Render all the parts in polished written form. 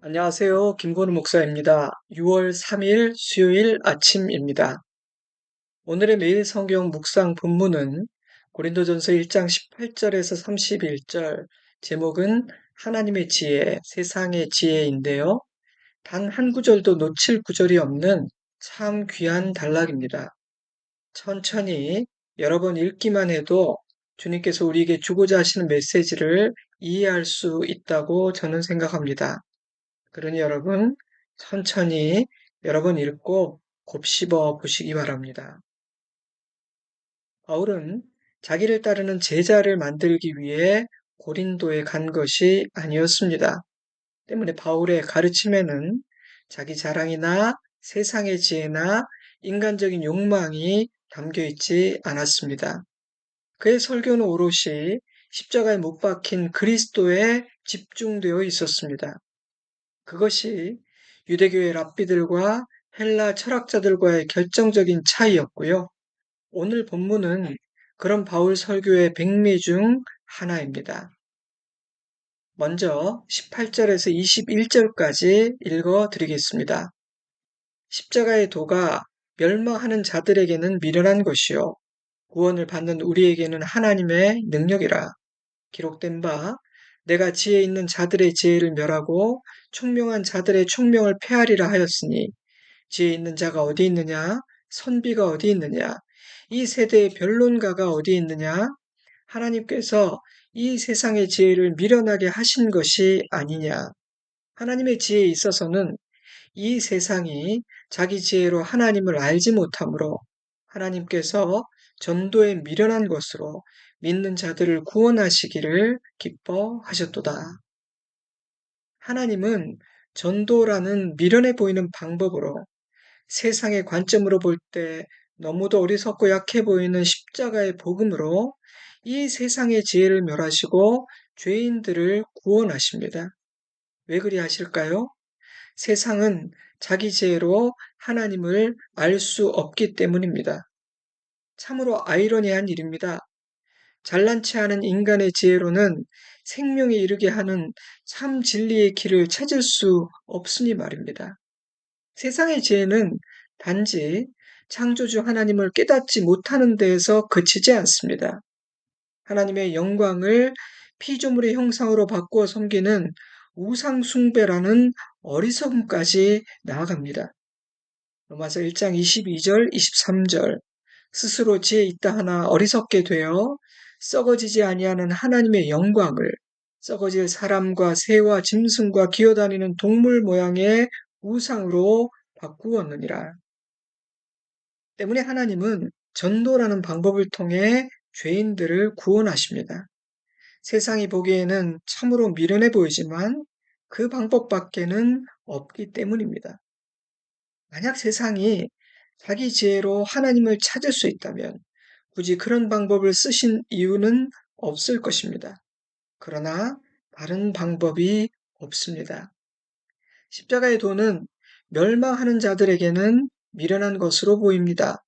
안녕하세요. 김건우 목사입니다. 6월 3일 수요일 아침입니다. 오늘의 매일 성경 묵상 본문은 고린도전서 1장 18절에서 31절, 제목은 하나님의 지혜, 세상의 지혜인데요. 단 한 구절도 놓칠 구절이 없는 참 귀한 단락입니다. 천천히 여러 번 읽기만 해도 주님께서 우리에게 주고자 하시는 메시지를 이해할 수 있다고 저는 생각합니다. 그러니 여러분, 천천히 여러 번 읽고 곱씹어 보시기 바랍니다. 바울은 자기를 따르는 제자를 만들기 위해 고린도에 간 것이 아니었습니다. 때문에 바울의 가르침에는 자기 자랑이나 세상의 지혜나 인간적인 욕망이 담겨 있지 않았습니다. 그의 설교는 오롯이 십자가에 못 박힌 그리스도에 집중되어 있었습니다. 그것이 유대교의 랍비들과 헬라 철학자들과의 결정적인 차이였고요. 오늘 본문은 그런 바울 설교의 백미 중 하나입니다. 먼저 18절에서 21절까지 읽어 드리겠습니다. 십자가의 도가 멸망하는 자들에게는 미련한 것이요 구원을 받는 우리에게는 하나님의 능력이라. 기록된 바 내가 지혜 있는 자들의 지혜를 멸하고 총명한 자들의 총명을 폐하리라 하였으니 지혜 있는 자가 어디 있느냐? 선비가 어디 있느냐? 이 세대의 변론가가 어디 있느냐? 하나님께서 이 세상의 지혜를 미련하게 하신 것이 아니냐? 하나님의 지혜에 있어서는 이 세상이 자기 지혜로 하나님을 알지 못하므로 하나님께서 전도에 미련한 것으로 믿는 자들을 구원하시기를 기뻐하셨도다. 하나님은 전도라는 미련해 보이는 방법으로 세상의 관점으로 볼 때 너무도 어리석고 약해 보이는 십자가의 복음으로 이 세상의 지혜를 멸하시고 죄인들을 구원하십니다. 왜 그리 하실까요? 세상은 자기 지혜로 하나님을 알 수 없기 때문입니다. 참으로 아이러니한 일입니다. 잘난 체 하는 인간의 지혜로는 생명에 이르게 하는 참 진리의 길을 찾을 수 없으니 말입니다. 세상의 지혜는 단지 창조주 하나님을 깨닫지 못하는 데에서 그치지 않습니다. 하나님의 영광을 피조물의 형상으로 바꾸어 섬기는 우상숭배라는 어리석음까지 나아갑니다. 로마서 1장 22절, 23절 스스로 지혜 있다 하나 어리석게 되어 썩어지지 아니하는 하나님의 영광을 썩어질 사람과 새와 짐승과 기어다니는 동물 모양의 우상으로 바꾸었느니라. 때문에 하나님은 전도라는 방법을 통해 죄인들을 구원하십니다. 세상이 보기에는 참으로 미련해 보이지만 그 방법밖에는 없기 때문입니다. 만약 세상이 자기 지혜로 하나님을 찾을 수 있다면 굳이 그런 방법을 쓰신 이유는 없을 것입니다. 그러나 다른 방법이 없습니다. 십자가의 도는 멸망하는 자들에게는 미련한 것으로 보입니다.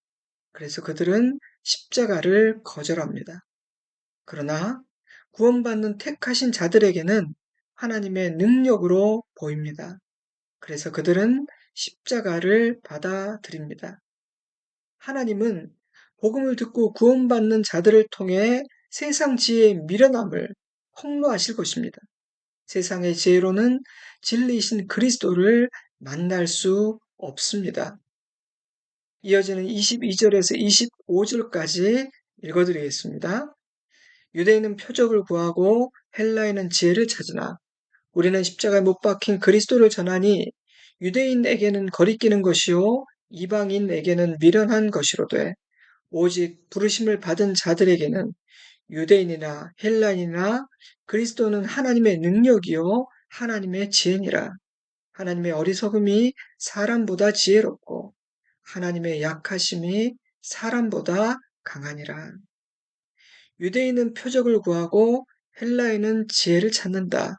그래서 그들은 십자가를 거절합니다. 그러나 구원받는 택하신 자들에게는 하나님의 능력으로 보입니다. 그래서 그들은 십자가를 받아들입니다. 하나님은 복음을 듣고 구원받는 자들을 통해 세상 지혜의 미련함을 폭로하실 것입니다. 세상의 지혜로는 진리이신 그리스도를 만날 수 없습니다. 이어지는 22절에서 25절까지 읽어드리겠습니다. 유대인은 표적을 구하고 헬라인은 지혜를 찾으나 우리는 십자가에 못 박힌 그리스도를 전하니 유대인에게는 거리끼는 것이요 이방인에게는 미련한 것이로되 오직 부르심을 받은 자들에게는 유대인이나 헬라인이나 그리스도는 하나님의 능력이요 하나님의 지혜니라. 하나님의 어리석음이 사람보다 지혜롭고 하나님의 약하심이 사람보다 강하니라. 유대인은 표적을 구하고 헬라인은 지혜를 찾는다.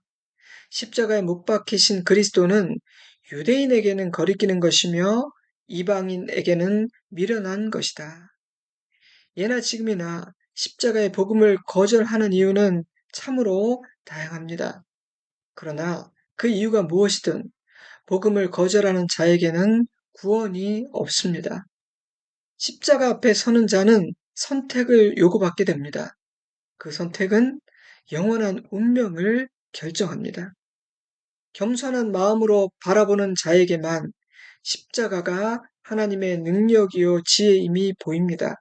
십자가에 못 박히신 그리스도는 유대인에게는 거리끼는 것이며 이방인에게는 미련한 것이다. 예나 지금이나 십자가의 복음을 거절하는 이유는 참으로 다양합니다. 그러나 그 이유가 무엇이든 복음을 거절하는 자에게는 구원이 없습니다. 십자가 앞에 서는 자는 선택을 요구받게 됩니다. 그 선택은 영원한 운명을 결정합니다. 겸손한 마음으로 바라보는 자에게만 십자가가 하나님의 능력이요 지혜임이 보입니다.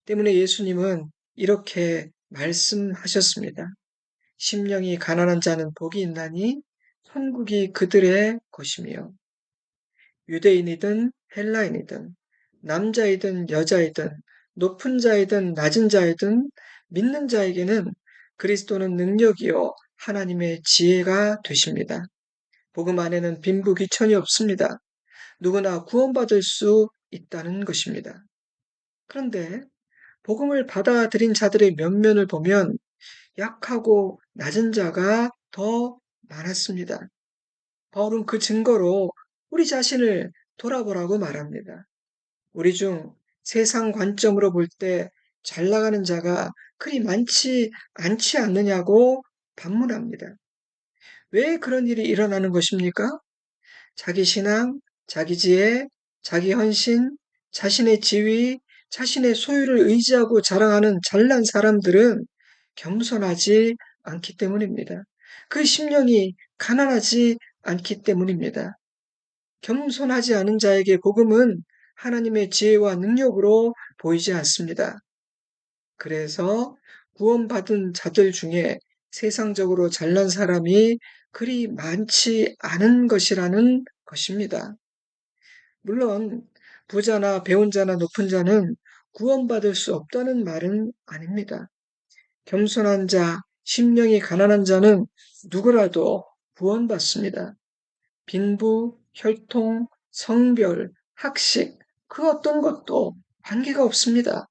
때문에 예수님은 이렇게 말씀하셨습니다. 심령이 가난한 자는 복이 있나니 천국이 그들의 것이며 유대인이든 헬라인이든 남자이든 여자이든 높은 자이든 낮은 자이든 믿는 자에게는 그리스도는 능력이요 하나님의 지혜가 되십니다. 복음 안에는 빈부귀천이 없습니다. 누구나 구원받을 수 있다는 것입니다. 그런데 복음을 받아들인 자들의 면면을 보면 약하고 낮은 자가 더 많았습니다. 바울은 그 증거로 우리 자신을 돌아보라고 말합니다. 우리 중 세상 관점으로 볼 때 잘 나가는 자가 그리 많지 않지 않느냐고 반문합니다. 왜 그런 일이 일어나는 것입니까? 자기 신앙, 자기 지혜, 자기 헌신, 자신의 지위, 자신의 소유를 의지하고 자랑하는 잘난 사람들은 겸손하지 않기 때문입니다. 그 심령이 가난하지 않기 때문입니다. 겸손하지 않은 자에게 복음은 하나님의 지혜와 능력으로 보이지 않습니다. 그래서 구원받은 자들 중에 세상적으로 잘난 사람이 그리 많지 않은 것이라는 것입니다. 물론 부자나 배운 자나 높은 자는 구원받을 수 없다는 말은 아닙니다. 겸손한 자, 심령이 가난한 자는 누구라도 구원받습니다. 빈부, 혈통, 성별, 학식, 그 어떤 것도 관계가 없습니다.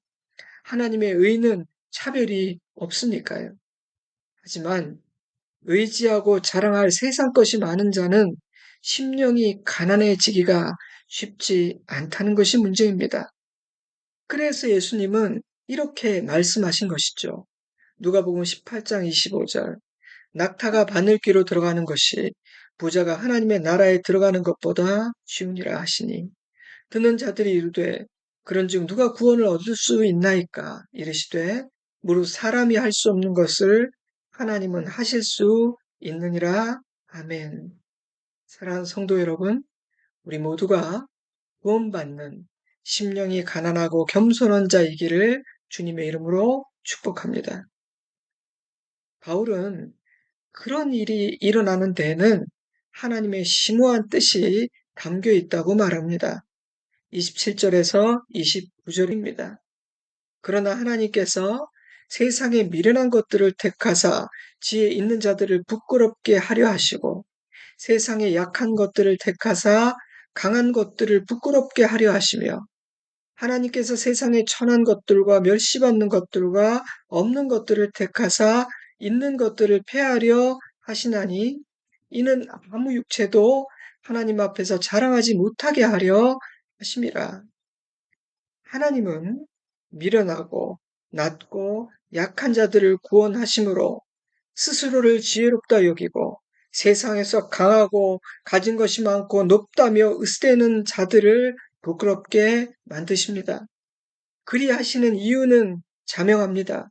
하나님의 의는 차별이 없으니까요. 하지만 의지하고 자랑할 세상 것이 많은 자는 심령이 가난해지기가 쉽지 않다는 것이 문제입니다. 그래서 예수님은 이렇게 말씀하신 것이죠. 누가복음 18장 25절. 낙타가 바늘귀로 들어가는 것이 부자가 하나님의 나라에 들어가는 것보다 쉬우니라 하시니 듣는 자들이 이르되 그런즉 누가 구원을 얻을 수 있나이까 이르시되 무릇 사람이 할 수 없는 것을 하나님은 하실 수 있느니라. 아멘. 사랑하는 성도 여러분, 우리 모두가 구원받는 심령이 가난하고 겸손한 자이기를 주님의 이름으로 축복합니다. 바울은 그런 일이 일어나는 데에는 하나님의 심오한 뜻이 담겨 있다고 말합니다. 27절에서 29절입니다. 그러나 하나님께서 세상의 미련한 것들을 택하사 지혜 있는 자들을 부끄럽게 하려 하시고 세상의 약한 것들을 택하사 강한 것들을 부끄럽게 하려 하시며 하나님께서 세상의 천한 것들과 멸시받는 것들과 없는 것들을 택하사 있는 것들을 폐하려 하시나니 이는 아무 육체도 하나님 앞에서 자랑하지 못하게 하려 하심이라. 하나님은 미련하고 낮고 약한 자들을 구원하심으로 스스로를 지혜롭다 여기고 세상에서 강하고 가진 것이 많고 높다며 으스대는 자들을 부끄럽게 만드십니다. 그리하시는 이유는 자명합니다.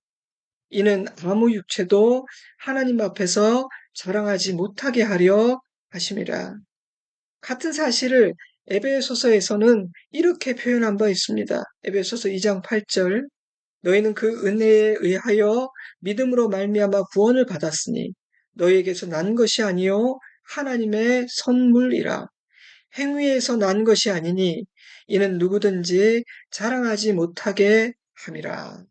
이는 아무 육체도 하나님 앞에서 자랑하지 못하게 하려 하심이라. 같은 사실을 에베소서에서는 이렇게 표현한 바 있습니다. 에베소서 2장 8절. 너희는 그 은혜에 의하여 믿음으로 말미암아 구원을 받았으니 너희에게서 난 것이 아니요 하나님의 선물이라. 행위에서 난 것이 아니니 이는 누구든지 자랑하지 못하게 함이라.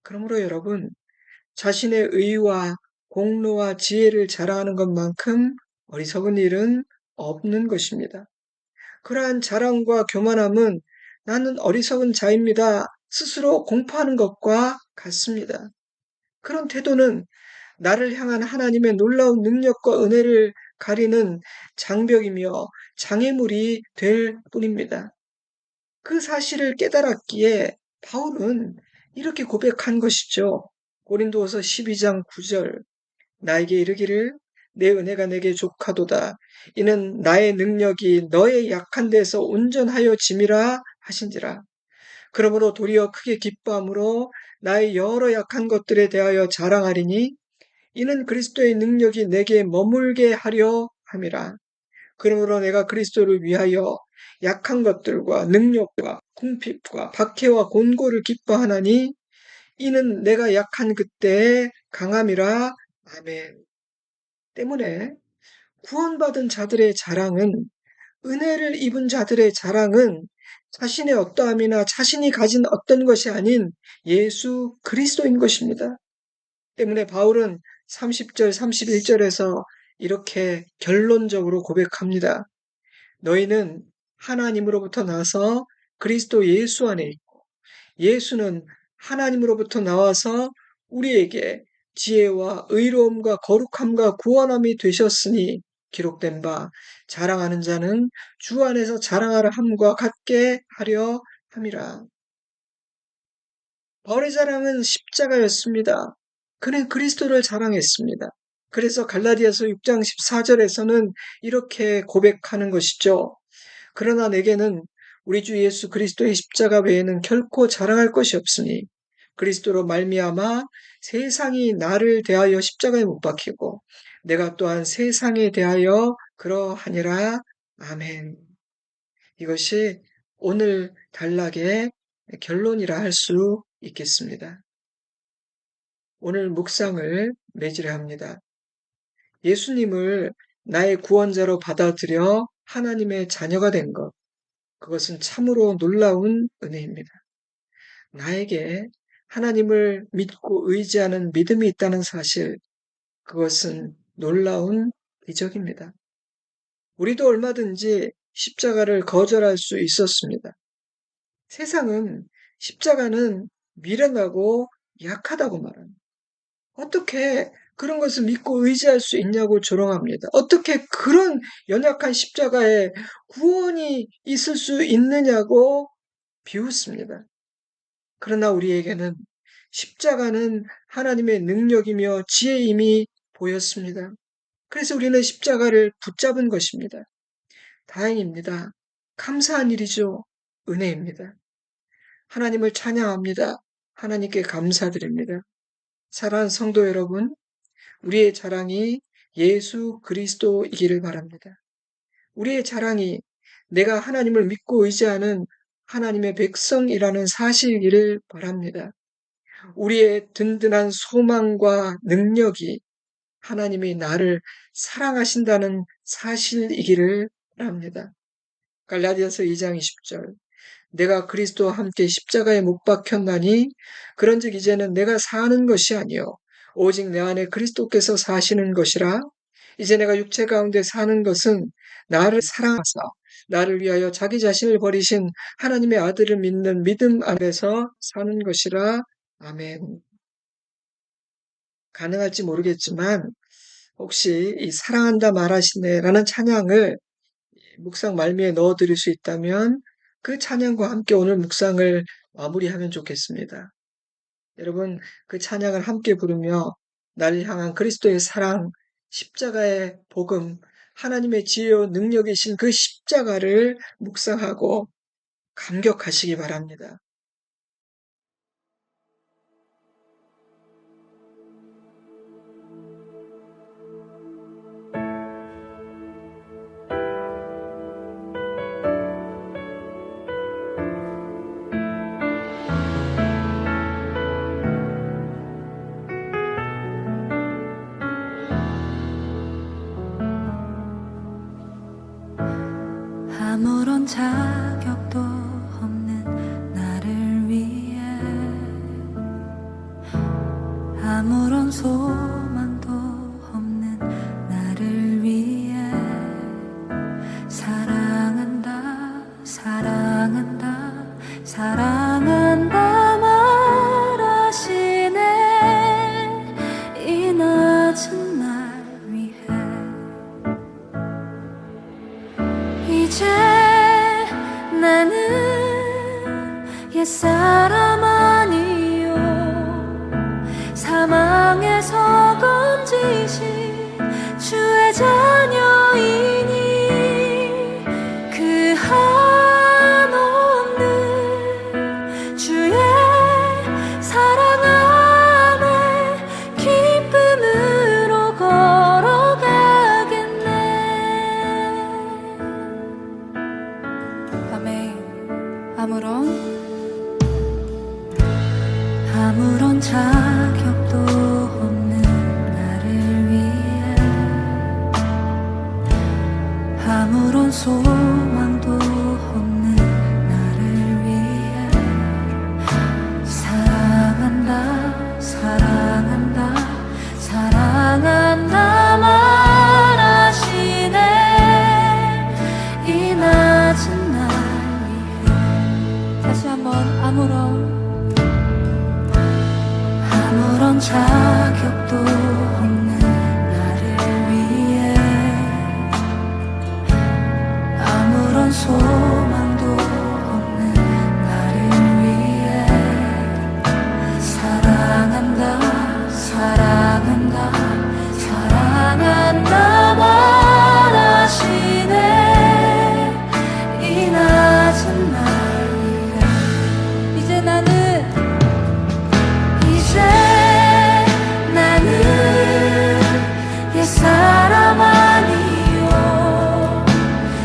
그러므로 여러분, 자신의 의와 공로와 지혜를 자랑하는 것만큼 어리석은 일은 없는 것입니다. 그러한 자랑과 교만함은 나는 어리석은 자입니다. 스스로 공포하는 것과 같습니다. 그런 태도는 나를 향한 하나님의 놀라운 능력과 은혜를 가리는 장벽이며 장애물이 될 뿐입니다. 그 사실을 깨달았기에 바울은 이렇게 고백한 것이죠. 고린도후서 12장 9절. 나에게 이르기를 내 은혜가 내게 족하도다. 이는 나의 능력이 너의 약한 데서 온전하여 짐이라 하신지라. 그러므로 도리어 크게 기뻐함으로 나의 여러 약한 것들에 대하여 자랑하리니 이는 그리스도의 능력이 내게 머물게 하려 함이라. 그러므로 내가 그리스도를 위하여 약한 것들과 능력과 궁핍과 박해와 곤고를 기뻐하나니 이는 내가 약한 그때의 강함이라. 아멘. 때문에 구원받은 자들의 자랑은, 은혜를 입은 자들의 자랑은 자신의 어떠함이나 자신이 가진 어떤 것이 아닌 예수 그리스도인 것입니다. 때문에 바울은 30절, 31절에서 이렇게 결론적으로 고백합니다. 너희는 하나님으로부터 나서 그리스도 예수 안에 있고 예수는 하나님으로부터 나와서 우리에게 지혜와 의로움과 거룩함과 구원함이 되셨으니 기록된 바 자랑하는 자는 주 안에서 자랑하라 함과 같게 하려 함이라. 바울의 자랑은 십자가였습니다. 그는 그리스도를 자랑했습니다. 그래서 갈라디아서 6장 14절에서는 이렇게 고백하는 것이죠. 그러나 내게는 우리 주 예수 그리스도의 십자가 외에는 결코 자랑할 것이 없으니 그리스도로 말미암아 세상이 나를 대하여 십자가에 못 박히고 내가 또한 세상에 대하여 그러하니라. 아멘. 이것이 오늘 단락의 결론이라 할 수 있겠습니다. 오늘 묵상을 맺으려 합니다. 예수님을 나의 구원자로 받아들여 하나님의 자녀가 된 것, 그것은 참으로 놀라운 은혜입니다. 나에게 하나님을 믿고 의지하는 믿음이 있다는 사실, 그것은 놀라운 기적입니다. 우리도 얼마든지 십자가를 거절할 수 있었습니다. 세상은 십자가는 미련하고 약하다고 말합니다. 어떻게 그런 것을 믿고 의지할 수 있냐고 조롱합니다. 어떻게 그런 연약한 십자가에 구원이 있을 수 있느냐고 비웃습니다. 그러나 우리에게는 십자가는 하나님의 능력이며 지혜임이 보였습니다. 그래서 우리는 십자가를 붙잡은 것입니다. 다행입니다. 감사한 일이죠. 은혜입니다. 하나님을 찬양합니다. 하나님께 감사드립니다. 사랑하는 성도 여러분, 우리의 자랑이 예수 그리스도이기를 바랍니다. 우리의 자랑이 내가 하나님을 믿고 의지하는 하나님의 백성이라는 사실이기를 바랍니다. 우리의 든든한 소망과 능력이 하나님이 나를 사랑하신다는 사실이기를 바랍니다. 갈라디아서 2장 20절. 내가 그리스도와 함께 십자가에 못 박혔나니 그런즉 이제는 내가 사는 것이 아니요 오직 내 안에 그리스도께서 사시는 것이라. 이제 내가 육체 가운데 사는 것은 나를 사랑하사 나를 위하여 자기 자신을 버리신 하나님의 아들을 믿는 믿음 안에서 사는 것이라. 아멘. 가능할지 모르겠지만 혹시 이 사랑한다 말하시네라는 찬양을 묵상 말미에 넣어드릴 수 있다면 그 찬양과 함께 오늘 묵상을 마무리하면 좋겠습니다. 여러분, 그 찬양을 함께 부르며 나를 향한 그리스도의 사랑, 십자가의 복음, 하나님의 지혜와 능력이신 그 십자가를 묵상하고 감격하시기 바랍니다. 아무런 자격도 없는 나를 위해 아무런 소망도 없는 나를 위해 사랑한다 사랑한다 사랑한다 말하시네 이 낮은 날 위해 이제 나는 옛사람 아니요 사망에서 건지신 주의 자녀이니 그 한없는 주의 사랑 안에 기쁨으로 걸어가겠네. 아멘. 아무런 자격도 없는 나를 위해, 아무런 소망도 없는 나를 위해 사랑한다 사랑한다 사랑한다 말하시네. 이 낮은 날 위해. 다시 한번 아무런 자격도 없는 나를 위해, 아무런 소망도 없는 나를 위해 사랑한다 사랑한다 사랑한다 말하시네. 이 낮은 날 위해. 이제 나는 옛사람 아니요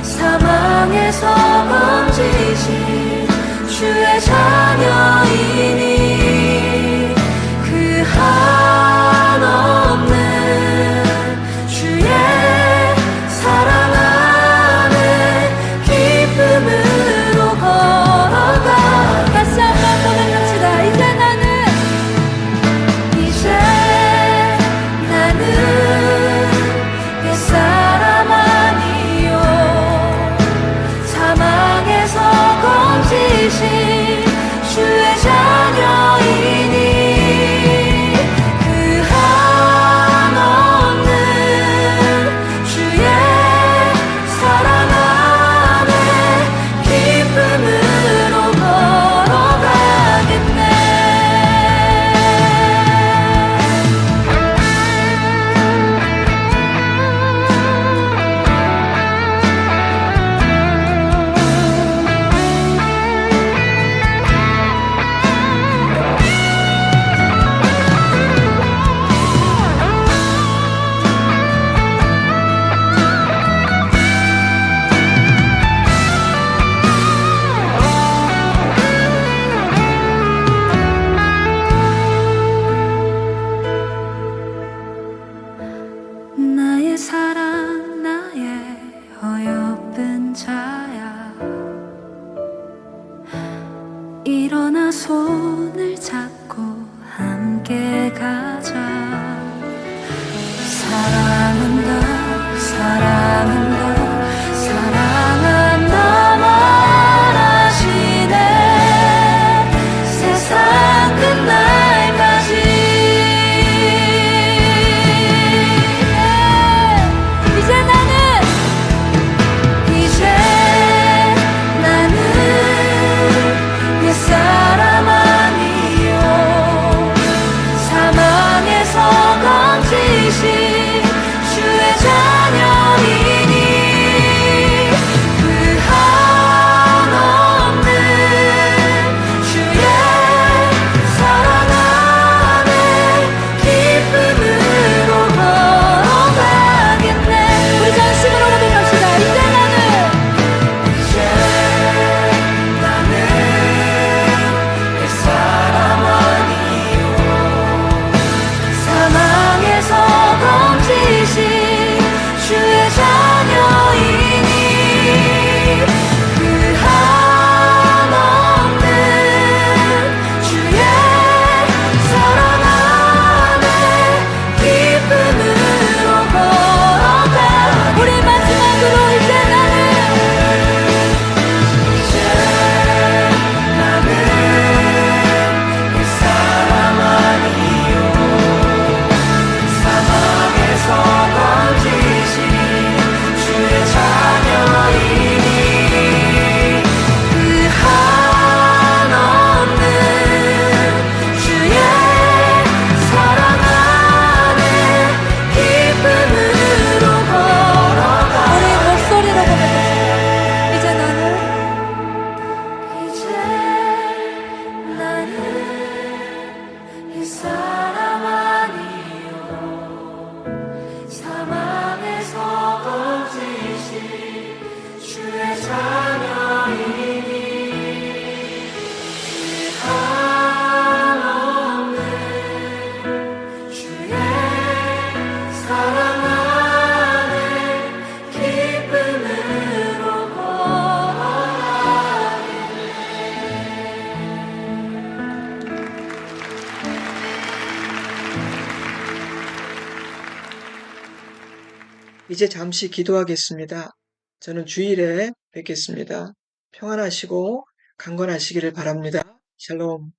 사망에서 건지신 주의 자녀이니 그 한없는 주의 사랑 안에 기쁨으로 걸어가. 다시 한번 고백합시다. 이제 나는 옛사람 아니요 사망에서 건지신 주의 자녀이니 그 한없는 주의 사랑 안에 기쁨으로 걸어가겠네. 나의 사랑 나의 어여쁜 자야, 일어나 손을 잡고 함께 가자. 사랑한다 사랑한다 사랑한다 말하시네. 세상 끝날까지. 옛사람 아니요 사망 이제 잠시 기도하겠습니다. 저는 주일에 뵙겠습니다. 평안하시고 강건하시기를 바랍니다. 샬롬.